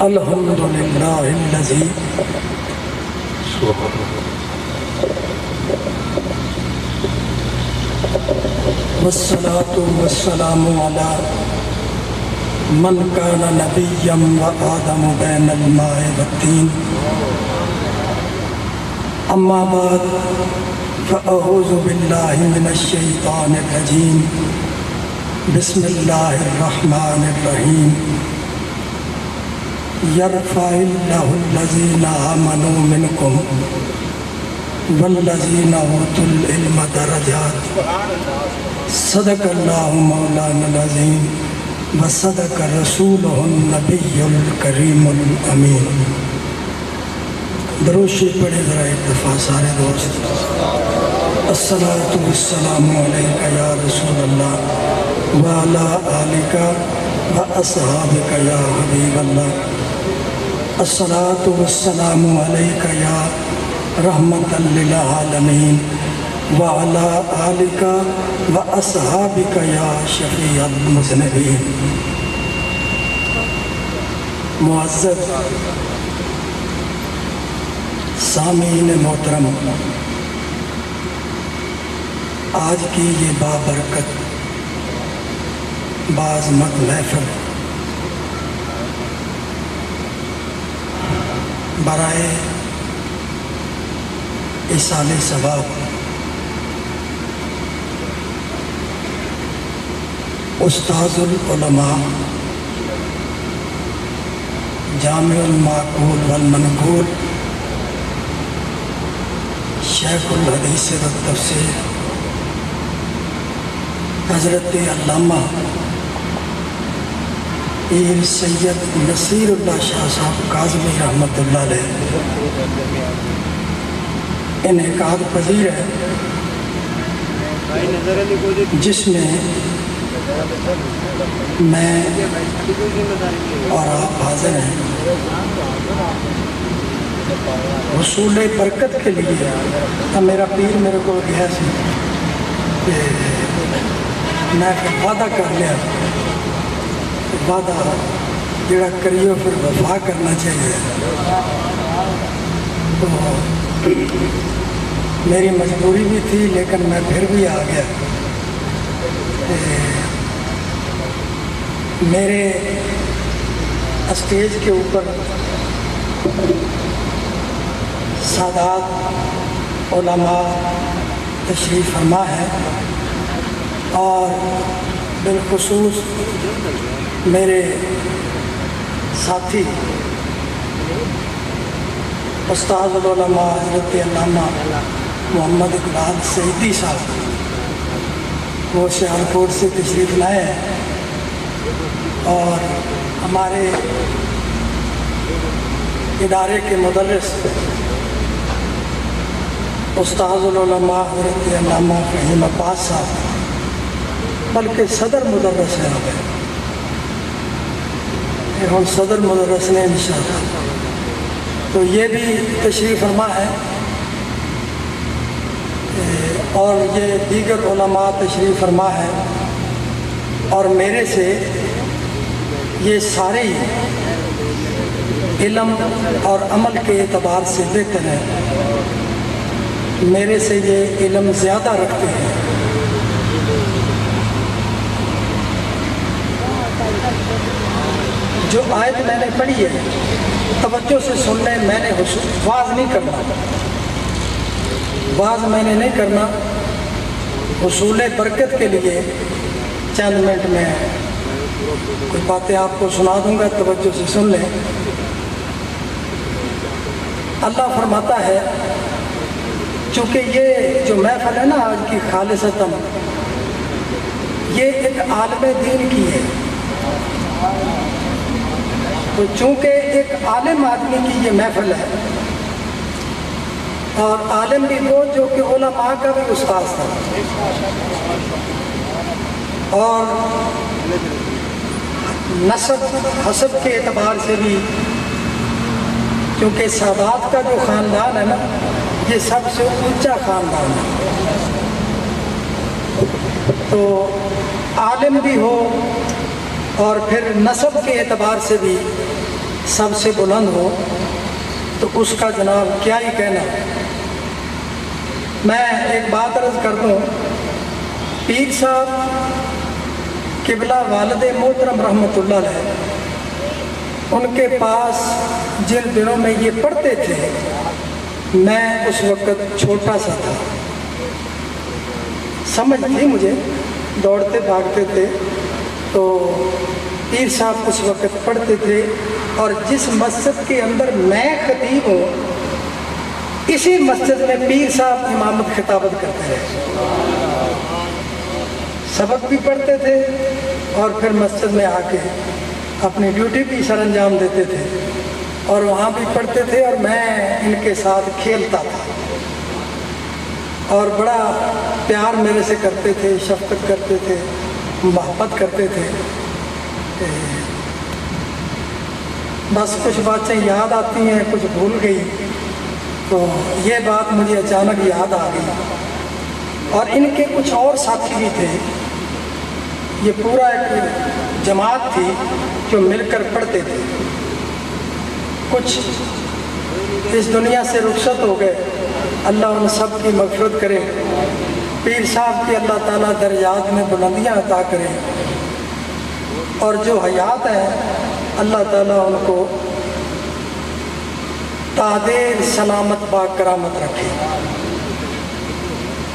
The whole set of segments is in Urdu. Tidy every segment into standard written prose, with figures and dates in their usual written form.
الحمد للہ الذی والصلاة والسلام علی من کان نبیا وآدم بین الماء والطین اما بعد فاعوذ باللہ من الشیطان الرجیم بسم اللہ الرحمن الرحیم یرفع اللہ الذین آمنوا منکم والذین اوتوا العلم درجات صدق اللہ مولانا العظیم وصدق رسولہ النبی الکریم الامین۔ درود شریف پڑھے ذرا ایک دفعہ سارے دوست۔ الصلاۃ والسلام علیکہ یا رسول اللہ وعلی آلک واصحابک یا حبیب اللہ۔ الصلاۃ والسلام علیکہ یا رحمۃ للعالمین وعلی آلک واصحابک یا شفیع المذنبین۔ معزز سامعین محترم، آج کی یہ بابرکت باعظمت محفل برائے ایصال ثواب استاذ العلماء جامع المعقول والمنقول شیخ الحدیث والتفسیر حضرت علامہ پیر سید نصیر اللہ شاہ صاحب کاظمی رحمۃ اللہ علیہ انعقاد پذیر ہے، جس میں میں اور آپ حاضر ہیں۔ حصول برکت کے لیے میرا پیر میرے کو گیا سی کہ میں وعدہ کر لیا، وعدہ جڑا کریو پھر وفا کرنا چاہیے۔ تو میری مجبوری بھی تھی، لیکن میں پھر بھی آ گیا۔ میرے اسٹیج کے اوپر سادات علماء تشریف فرما ہے، اور بالخصوص میرے ساتھی استاذ العلماء حضرت علامہ محمد اقبال سعیدی صاحب، وہ سہارنپور سے تشریف لائے ہیں، اور ہمارے ادارے کے مدرس استاذ العلماء حضرت علامہ فہیم عباس صاحب، بلکہ صدر مدرس ہیں، ہم صدر مدرس نے انشاءاللہ، تو یہ بھی تشریف فرما ہے، اور یہ دیگر علماء تشریف فرما ہے، اور میرے سے یہ سارے علم اور عمل کے اعتبار سے بہتر ہے، میرے سے یہ علم زیادہ رکھتے ہیں۔ جو آیت میں نے پڑھی ہے توجہ سے سن لیں، میں نے واز نہیں کرنا، واز میں نے نہیں کرنا، حصول برکت کے لیے چند منٹ میں کچھ باتیں آپ کو سنا دوں گا، توجہ سے سن لیں۔ اللہ فرماتا ہے، چونکہ یہ جو محفل ہے نا آج کی خالصتاً، یہ ایک عالم دین کی ہے، تو چونکہ ایک عالم آدمی کی یہ محفل ہے، اور عالم بھی وہ جو کہ علماء کا بھی استاذ تھا، اور نسب حسب کے اعتبار سے بھی، کیونکہ سادات کا جو خاندان ہے نا یہ سب سے اونچا خاندان ہے، تو عالم بھی ہو اور پھر نسب کے اعتبار سے بھی سب سے بلند ہو تو اس کا جناب کیا ہی کہنا۔ میں ایک بات عرض کر دوں، پیر صاحب قبلہ والد محترم رحمۃ اللہ علیہ، ان کے پاس جن دنوں میں یہ پڑھتے تھے میں اس وقت چھوٹا سا تھا، سمجھ تھی مجھے، دوڑتے بھاگتے تھے، تو پیر صاحب اس وقت پڑھتے تھے، اور جس مسجد کے اندر میں خطیب ہوں اسی مسجد میں پیر صاحب امامت خطابت کرتے رہے، سبق بھی پڑھتے تھے اور پھر مسجد میں آ کے اپنی ڈیوٹی بھی سر انجام دیتے تھے، اور وہاں بھی پڑھتے تھے اور میں ان کے ساتھ کھیلتا تھا، اور بڑا پیار میرے سے کرتے تھے، شفقت کرتے تھے، محبت کرتے تھے۔ بس کچھ باتیں یاد آتی ہیں، کچھ بھول گئی، تو یہ بات مجھے اچانک یاد آ گئی۔ اور ان کے کچھ اور ساتھی بھی تھے، یہ پورا ایک جماعت تھی جو مل کر پڑھتے تھے۔ کچھ اس دنیا سے رخصت ہو گئے، اللہ ان سب کی مغفرت کرے، پیر صاحب کی اللہ تعالیٰ درجات میں بلندیاں عطا کرے، اور جو حیات ہیں اللہ تعالیٰ ان کو تادیر سلامت با کرامت رکھے۔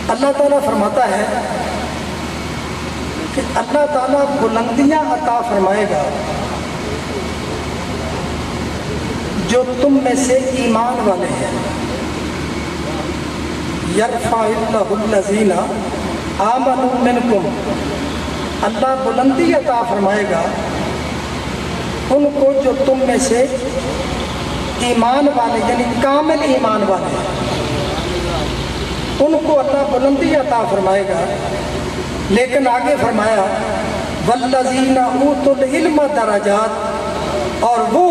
اللہ تعالیٰ فرماتا ہے کہ اللہ تعالیٰ بلندیاں عطا فرمائے گا جو تم میں سے ایمان والے ہیں۔ یرفع اللہ الذین آمنوا منکم، اللہ بلندی عطا فرمائے گا ان کو جو تم میں سے ایمان والے، یعنی کامل ایمان والے ہیں، ان کو اللہ بلندی عطا فرمائے گا۔ لیکن آگے فرمایا والذین اوتوا العلم درجات، اور وہ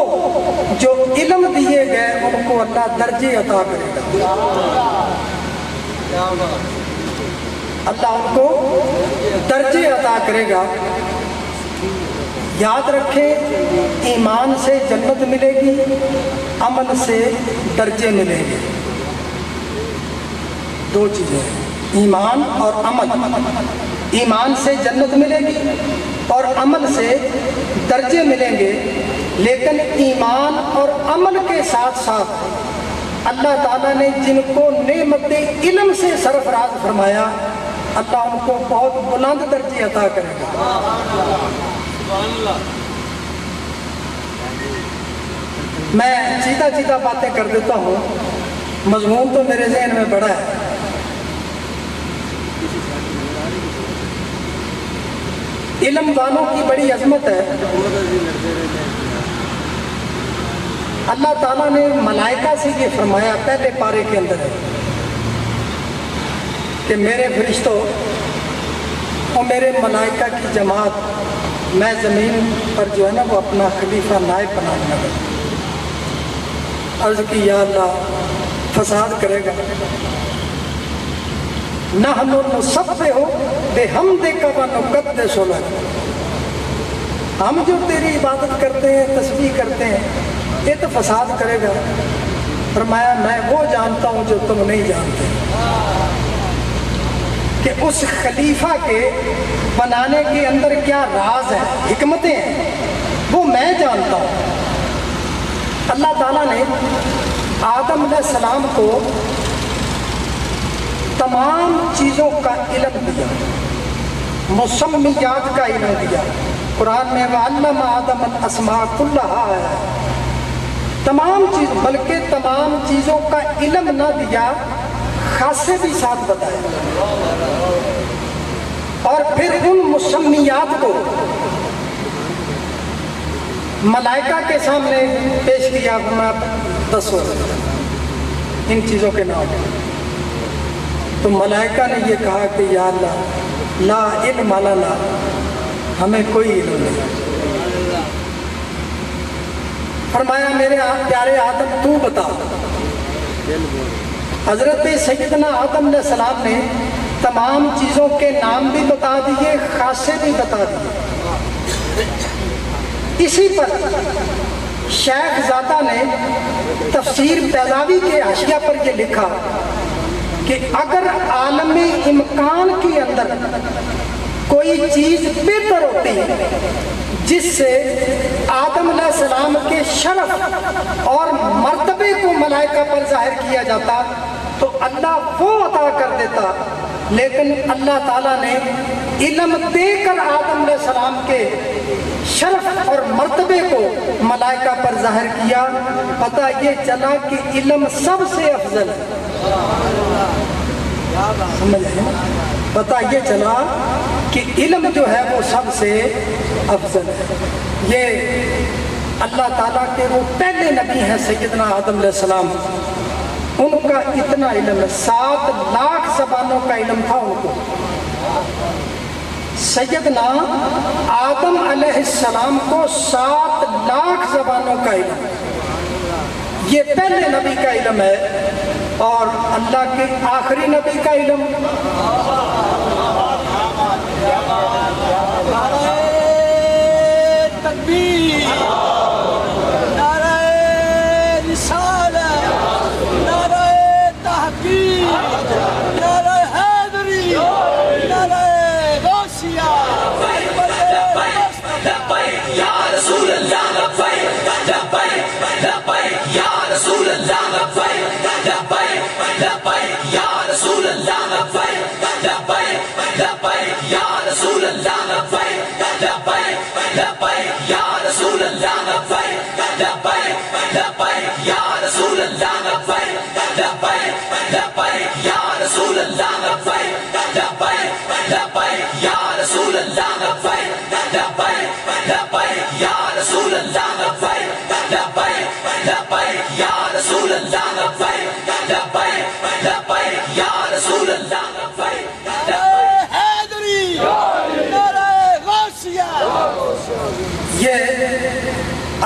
جو علم دیے گئے ان کو اللہ درجے عطا کرے گا، اللہ ان کو درجے عطا کرے گا۔ یاد رکھیں، ایمان سے جنت ملے گی، عمل سے درجے ملیں گے، دو چیزیں، ایمان اور عمل۔ ایمان سے جنت ملے گی اور عمل سے درجے ملیں گے، لیکن ایمان اور عمل کے ساتھ ساتھ اللہ تعالیٰ نے جن کو نعمت علم سے سرفراز فرمایا، اللہ ان کو بہت بلند درجے عطا کرے گا۔ میں سیدھا سیدھا باتیں کر دیتا ہوں، مضمون تو میرے ذہن میں بڑا ہے۔ علم والوں کی بڑی عظمت ہے۔ اللہ تعالیٰ نے ملائکہ سے یہ فرمایا، پہلے پارے کے اندر ہے کہ میرے فرشتوں اور میرے ملائکہ کی جماعت میں زمین پر جو ہے نا وہ اپنا خلیفہ نائب بنانے لگا۔ عرض کی یا اللہ فساد کرے گا، نحن نسبح بحمدک ونقدس لک، ہم جو تیری عبادت کرتے ہیں، تسبیح کرتے ہیں، یہ تو فساد کرے گا۔ فرمایا میں وہ جانتا ہوں جو تم نہیں جانتے، کہ اس خلیفہ کے بنانے کے اندر کیا راز ہے، حکمتیں ہیں، وہ میں جانتا ہوں۔ اللہ تعالیٰ نے آدم علیہ السلام کو تمام چیزوں کا علم دیا، مسمیات کا علم دیا۔ قرآن میں وَعَلَّمَ آدَمَ الْأَسْمَاءَ كُلَّهَا ہے، تمام چیز، بلکہ تمام چیزوں کا علم نہ دیا، خاصے بھی ساتھ بتائے، اور پھر ان مسمیات کو ملائکہ کے سامنے پیش کیا، فرمایا دسو ان چیزوں کے نام۔ تو ملائکہ نے یہ کہا کہ یا اللہ لا علم لنا، ہمیں کوئی علم نہیں۔ فرمایا میرے پیارے آدم تو بتا۔ حضرت سیدنا آدم علیہ السلام نے تمام چیزوں کے نام بھی بتا دیے، خاصے بھی بتا دیے۔ اسی پر شیخ زادہ نے تفسیر بیضاوی کے حاشیہ پر یہ لکھا کہ اگر عالم امکان کے اندر کوئی چیز بہتر ہوتی جس سے آدم علیہ السلام کے شرف اور مرتبے کو ملائکہ پر ظاہر کیا جاتا تو اللہ وہ عطا کر دیتا، لیکن اللہ تعالیٰ نے علم دے کر آدم علیہ السلام کے شرف اور مرتبے کو ملائکہ پر ظاہر کیا۔ پتہ یہ چلا کہ علم سب سے افضل ہے، سمجھ رہے ہیں؟ پتہ یہ چلا کہ علم جو ہے وہ سب سے افضل ہے۔ یہ اللہ تعالیٰ کے وہ پہلے نبی ہیں سیدنا آدم علیہ السلام، ان کا اتنا علم ہے، 7 لاکھ زبانوں کا علم تھا ان کو۔ سیدنا آدم علیہ السلام کو 7 لاکھ زبانوں کا علم، یہ پہلے نبی کا علم ہے، اور اللہ کے آخری نبی کا علم تکبیر، نعرہ رسالت، نعرہ تحقیق، نعرہ حیدری، نعرہ غوثیہ، لبیک یا رسول اللہ، لبیک لبیک لبیک یا رسول اللہ، لبیک لبیک لبیک یا رسول اللہ، لبیک لبیک لبیک یا رسول اللہ، لبیک لبیک لبیک یا رسول اللہ، لبیک لبیک لبیک یا رسول اللہ، لبیک لبیک لبیک یا رسول اللہ، لبیک لبیک لبیک یا رسول اللہ، لبیک لبیک لبیک یا رسول اللہ، لبیک لبیک لبیک یا رسول اللہ، لبیک لبیک لبیک یا رسول اللہ، لبیک حیدری، نعرہ غوثیہ۔ یہ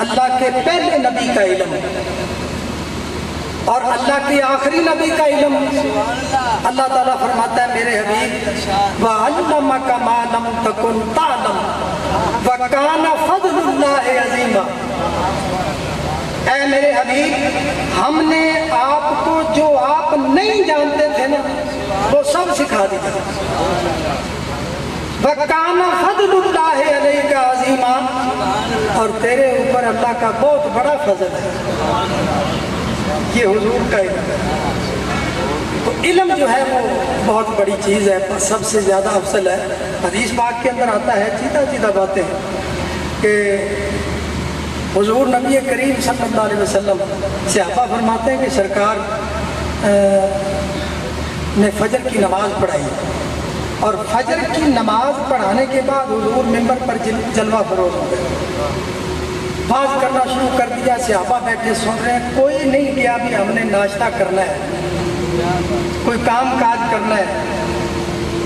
اللہ کے پہلے نبی کا علم ہے، اور اللہ کے آخری نبی کا علم اللہ تعالیٰ فرماتا ہے میرے حبیب وَعَلَّمَكَ مَا لَمْ تَكُنْ تَعْلَمْ وَكَانَ فَضْلُ اللَّهِ عَظِيمًا۔ اے میرے حبیب، ہم نے آپ کو جو آپ نہیں جانتے تھے نا وہ سب سکھا دیا۔ وَكَانَ فَضْلُ اللَّهِ عَلَيْكَ عَظِيمًا، اور تیرے اوپر اللہ کا بہت بڑا فضل ہے۔ یہ حضور کا علم ہے۔ تو علم جو ہے وہ بہت بڑی چیز ہے، سب سے زیادہ افضل ہے۔ حدیث پاک کے اندر آتا ہے سیدھا سیدھا باتیں کہ حضور نبی کریم صلی اللہ علیہ وسلم صحابہ فرماتے ہیں کہ سرکار نے فجر کی نماز پڑھائی، اور فجر کی نماز پڑھانے کے بعد حضور ممبر پر جلوہ فروز ہو گئے، باز کرنا شروع کر دیا۔ صحابہ بیٹھے سن رہے ہیں، کوئی نہیں گیا بھی ہم نے ناشتہ کرنا ہے، کوئی کام کاج کرنا ہے،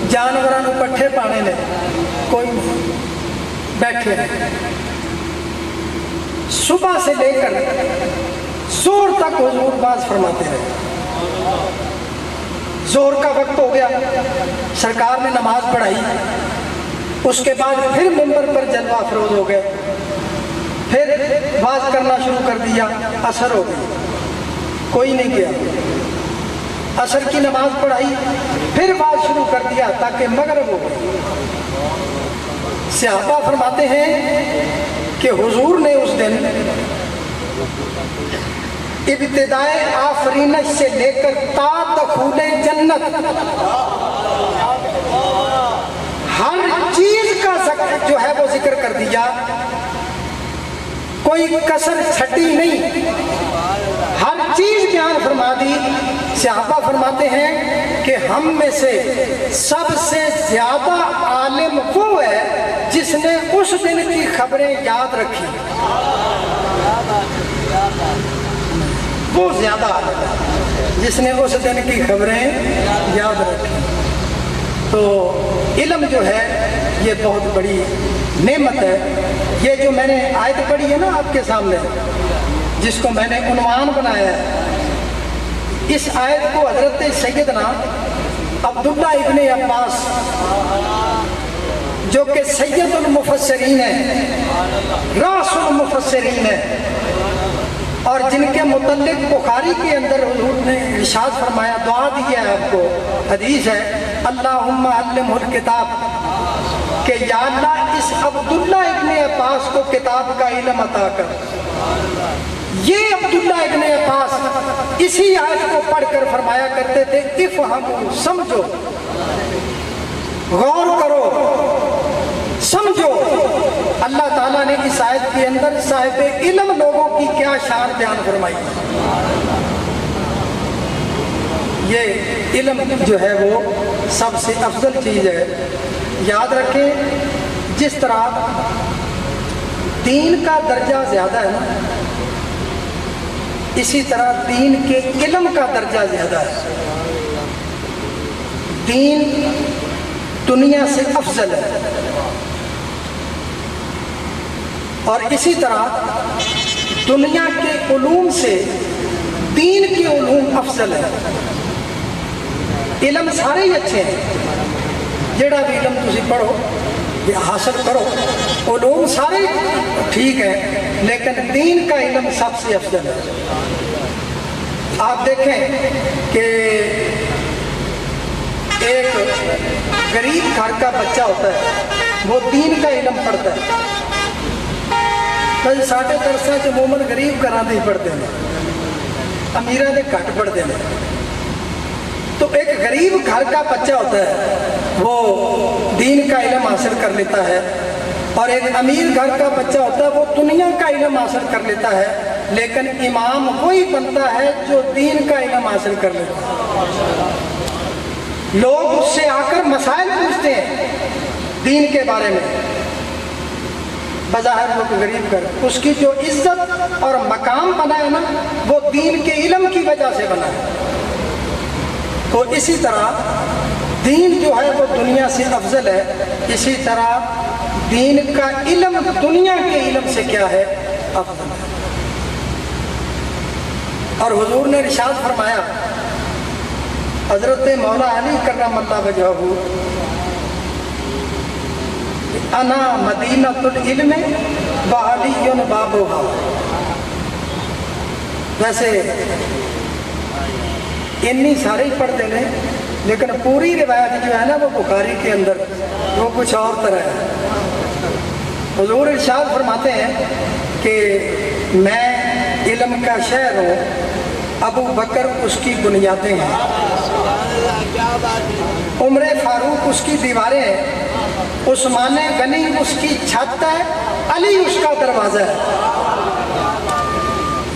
جانوروں پٹھے پانے نے، کوئی بیٹھے۔ صبح سے لے کر زور تک حضور باز فرماتے رہے۔ زور کا وقت ہو گیا، سرکار نے نماز پڑھائی، اس کے بعد پھر ممبر پر جلوہ افروز ہو گئے، پھر باز کرنا شروع کر دیا۔ عصر ہو گئی، کوئی نہیں گیا، عصر کی نماز پڑھائی، پھر باز شروع کر دیا تاکہ مغرب ہو گئی۔ صحابہ فرماتے ہیں کہ حضور نے اس دن ابتدائے آفرینش سے لے کر تا دخول جنت ہر چیز کا جو ہے وہ ذکر کر دیا، کوئی کسر چھٹی نہیں، ہر چیز بیان فرما دی۔ صحابہ فرماتے ہیں کہ ہم میں سے سب سے زیادہ عالم وہ ہے جس نے اس دن کی خبریں یاد رکھی، وہ زیادہ عالم ہے جس نے اس دن کی خبریں یاد رکھی۔ تو علم جو ہے یہ بہت بڑی نعمت ہے۔ یہ جو میں نے آیت پڑھی ہے نا آپ کے سامنے، جس کو میں نے عنوان بنایا ہے، اس آیت کو حضرت سیدنا عبداللہ ابن عباس جو کہ سید المفسرین ہیں، راس المفسرین ہیں، اور جن کے متعلق بخاری کے اندر حضور نے ارشاد فرمایا، دعا دی ہے آپ کو، حدیث ہے، اللہم علمہ الکتاب، کہ یا اللہ اس عبداللہ ابن عباس کو کتاب کا علم عطا کر۔ یہ عبداللہ ابن عباس اسی آیت کو پڑھ کر فرمایا کرتے تھے، افہموا، سمجھو، غور کرو، سمجھو۔ اللہ تعالیٰ نے اس آیت کے اندر صاحب علم لوگوں کی کیا شان بیان فرمائی۔ یہ علم جو ہے وہ سب سے افضل چیز ہے۔ یاد رکھیں، جس طرح دین کا درجہ زیادہ ہے نا، اسی طرح دین کے علم کا درجہ زیادہ ہے۔ دین دنیا سے افضل ہے، اور اسی طرح دنیا کے علوم سے دین کے علوم افضل ہے۔ علم سارے ہی اچھے ہیں، جڑا بھی علم تسی پڑھو یا حاصل کرو، علوم سارے ٹھیک ہیں، لیکن دین کا علم سب سے افضل ہے۔ آپ دیکھیں کہ ایک غریب گھر کا بچہ ہوتا ہے، وہ دین کا علم پڑھتا ہے۔ ساڈے درساں چ عموماً غریب گھراں دے پڑھتے ہیں، امیراں دے گھٹ پڑھتے ہیں۔ تو ایک غریب گھر کا بچہ ہوتا ہے، وہ دین کا علم حاصل کر لیتا ہے، اور ایک امیر گھر کا بچہ ہوتا ہے، وہ دنیا کا علم حاصل کر لیتا ہے، لیکن امام وہی بنتا ہے جو دین کا علم حاصل کر لیتا ہے۔ لوگ اس سے آ کر مسائل پوچھتے ہیں دین کے بارے میں، بظاہر وہ غریب کر، اس کی جو عزت اور مقام بنا ہے نا، وہ دین کے علم کی وجہ سے بنا ہے۔ تو اسی طرح دین جو ہے وہ دنیا سے افضل ہے، اسی طرح دین کا علم دنیا کے علم سے کیا ہے؟ افضل ہے۔ اور حضور نے ارشاد فرمایا، حضرت مولا علی کرم اللہ وجہہ، انا مدینۃ العلم وعلی بابھا۔ ویسے انی سارے ہی پڑھتے ہیں، لیکن پوری روایت جو ہے نا وہ بخاری کے اندر وہ کچھ اور طرح ہے۔ حضور ارشاد فرماتے ہیں کہ میں علم کا شہر ہوں، ابو بکر اس کی بنیادیں ہیں، عمر فاروق اس کی دیواریں ہیں، عثمان غنی اس کی چھت ہے، علی اس کا دروازہ ہے۔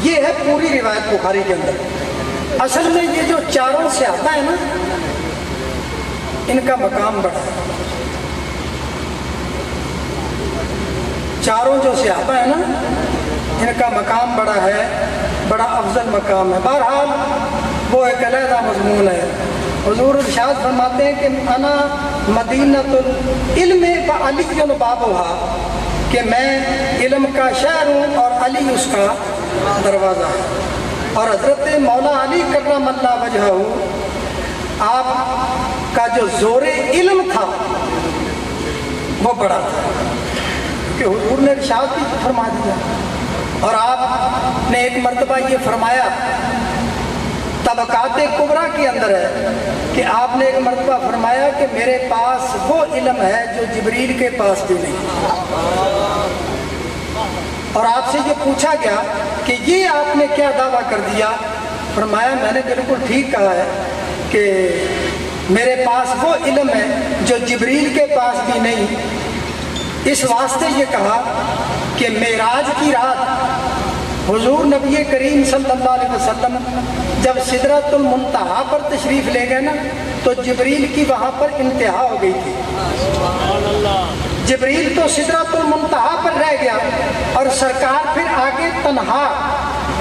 یہ ہے پوری روایت بخاری کے اندر۔ اصل میں یہ جو چاروں صحابہ ہیں نا، ان کا مقام بڑا ہے۔ چاروں جو صحابہ ہیں نا، ان کا مقام بڑا ہے، بڑا افضل مقام ہے۔ بہرحال وہ ایک علیحدہ مضمون ہے۔ حضور ارشاد فرماتے ہیں کہ انا مدینۃ العلم وعلی بابھا، کہ میں علم کا شہر ہوں اور علی اس کا دروازہ ہے۔ اور حضرت مولا علی کرم اللہ وجہہ، آپ کا جو زور علم تھا وہ بڑا تھا، کہ حضور نے ارشاد بھی فرما دیا۔ اور آپ نے ایک مرتبہ یہ فرمایا، طبقات کبریٰ کے اندر ہے، کہ آپ نے ایک مرتبہ فرمایا کہ میرے پاس وہ علم ہے جو جبریل کے پاس بھی نہیں۔ اور آپ سے یہ پوچھا گیا کہ یہ آپ نے کیا دعویٰ کر دیا؟ فرمایا میں نے بالکل ٹھیک کہا ہے کہ میرے پاس وہ علم ہے جو جبریل کے پاس بھی نہیں۔ اس واسطے یہ کہا کہ معراج کی رات حضور نبی کریم صلی اللہ علیہ وسلم جب سدرۃ المنتہا پر تشریف لے گئے نا، تو جبریل کی وہاں پر انتہا ہو گئی تھی۔ جبریل تو سدرۃ المنتہا پر رہ گیا، اور سرکار پھر آگے تنہا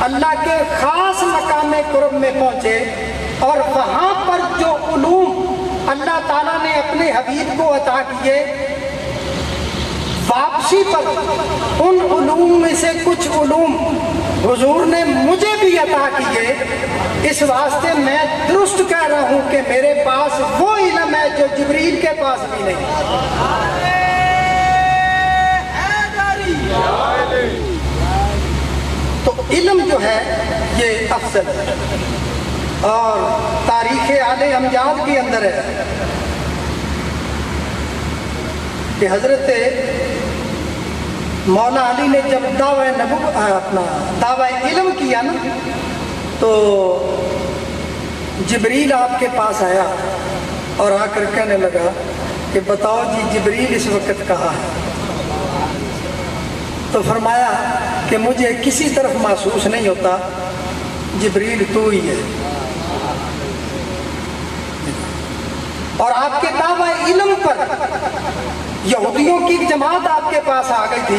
اللہ کے خاص مقام قرب میں پہنچے، اور وہاں پر جو علوم اللہ تعالیٰ نے اپنے حبیب کو عطا کیے، واپسی پر ان علوم میں سے کچھ علوم حضور نے مجھے بھی عطا کیے۔ اس واسطے میں درست کہہ رہا ہوں کہ میرے پاس وہ علم ہے جو جبریل کے پاس بھی نہیں۔ تو علم جو ہے یہ افضل ہے، اور تاریخ آل امجاد کے اندر ہے کہ حضرت مولا علی نے جب دعوی علم کیا نا، تو جبریل آپ کے پاس آیا اور آ کر کہنے لگا کہ بتاؤ جی جبریل اس وقت کہاں ہے؟ تو فرمایا کہ مجھے کسی طرف محسوس نہیں ہوتا، جبریل تو ہی ہے۔ اور آپ کے دعوی علم پر یہودیوں کی ایک جماعت آپ کے پاس آ گئی تھی،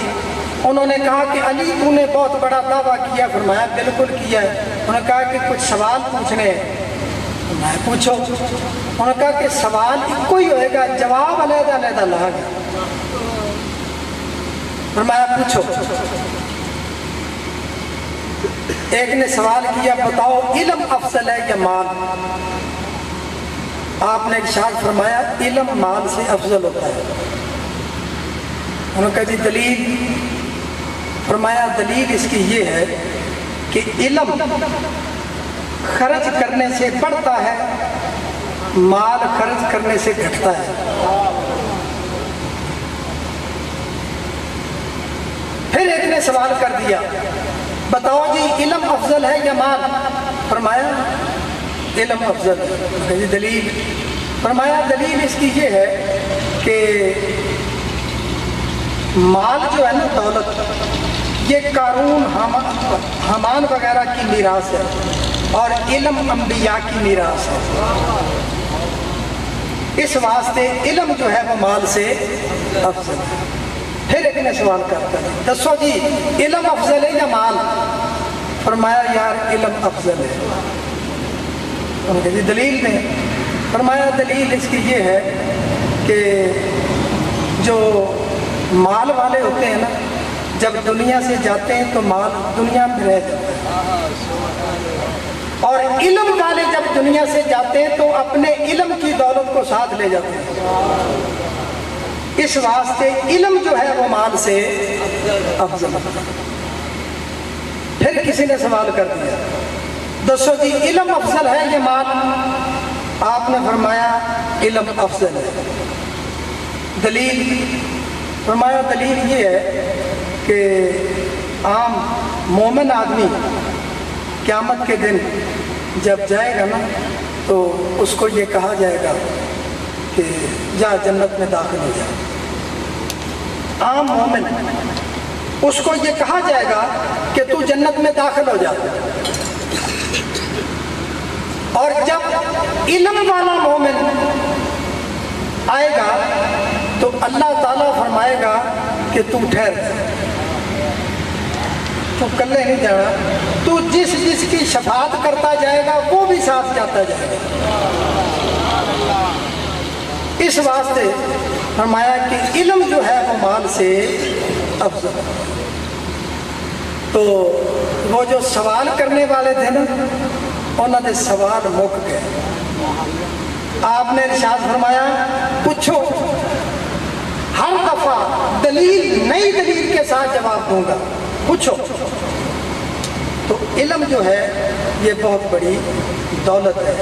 انہوں نے کہا کہ علی تو نے بہت بڑا دعویٰ کیا۔ فرمایا بالکل کیا ہے۔ انہوں نے کہا کہ کچھ سوال پوچھنے ہیں۔ میں پوچھو۔ انہوں نے کہا کہ سوال ایک ہی ہوئے گا، جواب علیحدہ علیحدہ لگا گیا۔ فرمایا پوچھو۔ ایک نے سوال کیا بتاؤ علم افضل ہے یا مال؟ آپ نے ارشاد فرمایا علم مال سے افضل ہوتا ہے۔ انہوں نے کہا جی دلیل؟ فرمایا دلیل اس کی یہ ہے کہ علم خرچ کرنے سے بڑھتا ہے، مال خرچ کرنے سے گھٹتا ہے۔ پھر ایک نے سوال کر دیا بتاؤ جی علم افضل ہے یا مال؟ فرمایا علم افضل ہے۔ جی دلیل؟ فرمایا دلیل اس کی یہ ہے کہ مال جو ہے نا، دولت، یہ قارون حامان وغیرہ کی میراث ہے، اور علم انبیاء کی میراث ہے۔ اس واسطے علم جو ہے وہ مال سے افضل ہے۔ پھر ایک نے سوال کرتا ہے دسو جی علم افضل ہے یا مال؟ فرمایا یار علم افضل ہے۔ انہوں نے جی دلیل نے؟ فرمایا دلیل اس کی یہ ہے کہ جو مال والے ہوتے ہیں نا، جب دنیا سے جاتے ہیں تو مال دنیا میں رہ جاتا ہے، اور علم والے جب دنیا سے جاتے ہیں تو اپنے علم کی دولت کو ساتھ لے جاتے ہیں۔ اس واسطے علم جو ہے وہ مال سے افضل ہے۔ پھر کسی نے سوال کر دیا دسو جی علم افضل ہے یا مال؟ آپ نے فرمایا علم افضل ہے۔ دلیل؟ فرمایا دلیل یہ ہے کہ عام مومن آدمی قیامت کے دن جب جائے گا نا، تو اس کو یہ کہا جائے گا کہ جا جنت میں داخل ہو جائے۔ عام مومن اس کو یہ کہا جائے گا کہ تو جنت میں داخل ہو جا۔ اور جب علم والا مومن آئے گا تو اللہ تعالیٰ فرمائے گا کہ تو ٹھہر، تو کلے نہیں جانا، تو جس جس کی شفاعت کرتا جائے گا وہ بھی ساتھ جاتا جائے گا۔ اس واسطے فرمایا کہ علم جو ہے وہ مال سے افضل ہے۔ تو وہ جو سوال کرنے والے تھے نا، انہوں نے سوال مک گئے۔ آپ نے ارشاد فرمایا پوچھو، ہر دفعہ دلیل نئی دلیل کے ساتھ جواب دوں گا، پوچھو۔ تو علم جو ہے یہ بہت بڑی دولت ہے،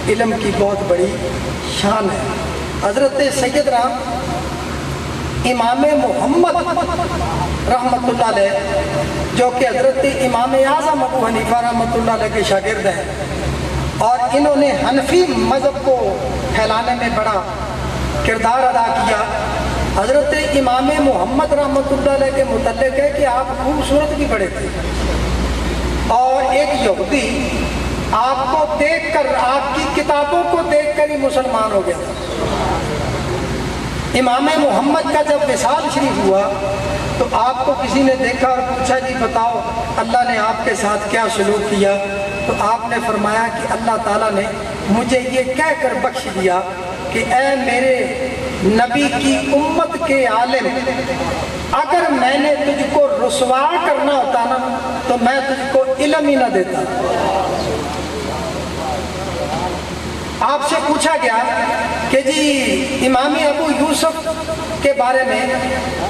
علم کی بہت بڑی شان ہے۔ حضرت سیدنا امام محمد رحمۃ اللہ علیہ، جو کہ حضرت امام اعظم ابو حنیفہ رحمۃ اللہ علیہ کے شاگرد ہیں، اور انہوں نے حنفی مذہب کو پھیلانے میں بڑا کردار ادا کیا۔ حضرت امام محمد رحمۃ اللہ علیہ کے متعلق ہے کہ آپ خوبصورت بھی بڑے تھے، اور ایک یہودی آپ کو دیکھ کر، آپ کی کتابوں کو دیکھ کر ہی مسلمان ہو گیا تھا۔ امام محمد کا جب وصال شریف ہوا تو آپ کو کسی نے دیکھا اور پوچھا جی بتاؤ اللہ نے آپ کے ساتھ کیا سلوک کیا؟ تو آپ نے فرمایا کہ اللہ تعالیٰ نے مجھے یہ کہہ کر بخش دیا کہ اے میرے نبی کی امت کے عالم، اگر میں نے تجھ کو رسوا کرنا ہوتا نا تو میں تجھ کو علم ہی نہ دیتا۔ آپ سے پوچھا گیا کہ جی امام ابو یوسف کے بارے میں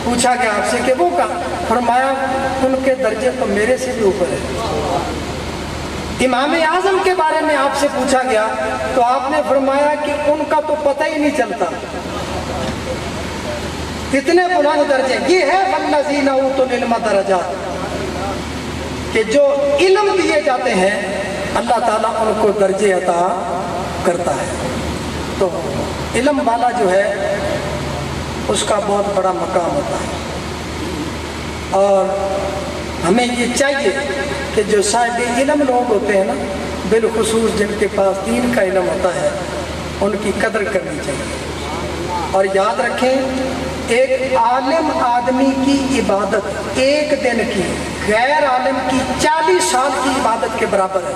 پوچھا گیا آپ سے کہ وہ کہاں؟ فرمایا ان کے درجے تو میرے سے بھی اوپر ہے۔ امام اعظم کے بارے میں آپ سے پوچھا گیا تو آپ نے فرمایا کہ ان کا تو پتہ ہی نہیں چلتا، اتنے بلند درجے۔ یہ ہے والذین اوتوا العلم درجات، کہ جو علم دیے جاتے ہیں اللہ تعالیٰ ان کو درجے عطا کرتا ہے۔ تو علم والا جو ہے اس کا بہت بڑا مقام ہوتا ہے، اور ہمیں یہ چاہیے کہ جو صاحب علم لوگ ہوتے ہیں نا، بالخصوص جن کے پاس دین کا علم ہوتا ہے، ان کی قدر کرنی چاہیے۔ اور یاد رکھیں ایک عالم آدمی کی عبادت ایک دن کی غیر عالم کی 40 سال کی عبادت کے برابر ہے۔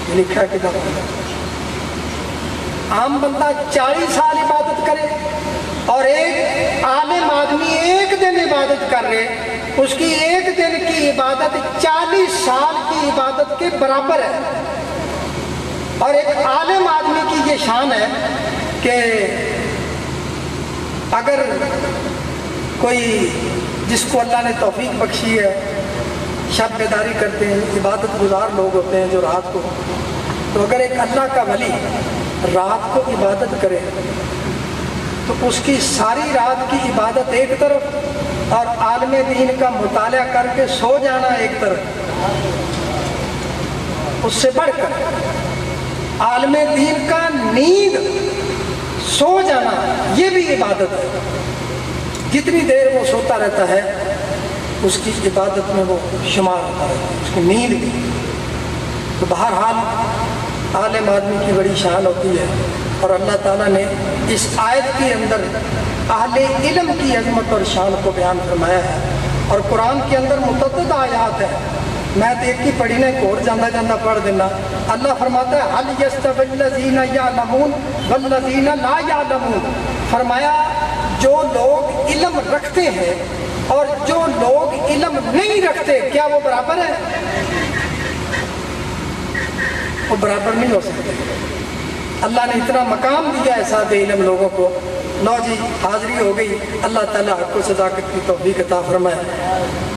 یہ لکھا ہے کتاب میں۔ عام بندہ 40 سال عبادت کرے اور ایک عالم آدمی ایک دن عبادت کر رہے، اس کی ایک دن کی عبادت 40 سال کی عبادت کے برابر ہے۔ اور ایک عالم آدمی کی یہ شان ہے کہ اگر کوئی جس کو اللہ نے توفیق بخشی ہے، شب بیداری کرتے ہیں، عبادت گزار لوگ ہوتے ہیں جو رات کو، تو اگر ایک اللہ کا ولی رات کو عبادت کرے تو اس کی ساری رات کی عبادت ایک طرف اور عالم دین کا مطالعہ کر کے سو جانا ایک طرف، اس سے بڑھ کر عالم دین کا نیند سو جانا یہ بھی عبادت ہے۔ جتنی دیر وہ سوتا رہتا ہے اس کی عبادت میں وہ شمار ہوتا رہتا ہے، اس کی نیند بھی۔ تو بہرحال عالم آدمی کی بڑی شان ہوتی ہے، اور اللہ تعالیٰ نے اس آیت کے اندر اہل علم کی عظمت اور شان کو بیان فرمایا ہے۔ اور قرآن کے اندر متعدد آیات ہیں، میں تو ایک ہی پڑھی نے ایک اور جاندہ جاندہ پڑھ دینا۔ اللہ فرماتا ہے هل يستوي الذين يعلمون والذين لا يعلمون، فرمایا جو لوگ علم رکھتے ہیں اور جو لوگ علم نہیں رکھتے کیا وہ برابر ہیں؟ وہ برابر نہیں ہو سکتے۔ اللہ نے اتنا مقام دیا ہے صاحب علم لوگوں کو۔ لو جی حاضری ہو گئی، اللہ تعالیٰ حق و صداقت کی توفیق عطا فرمائے۔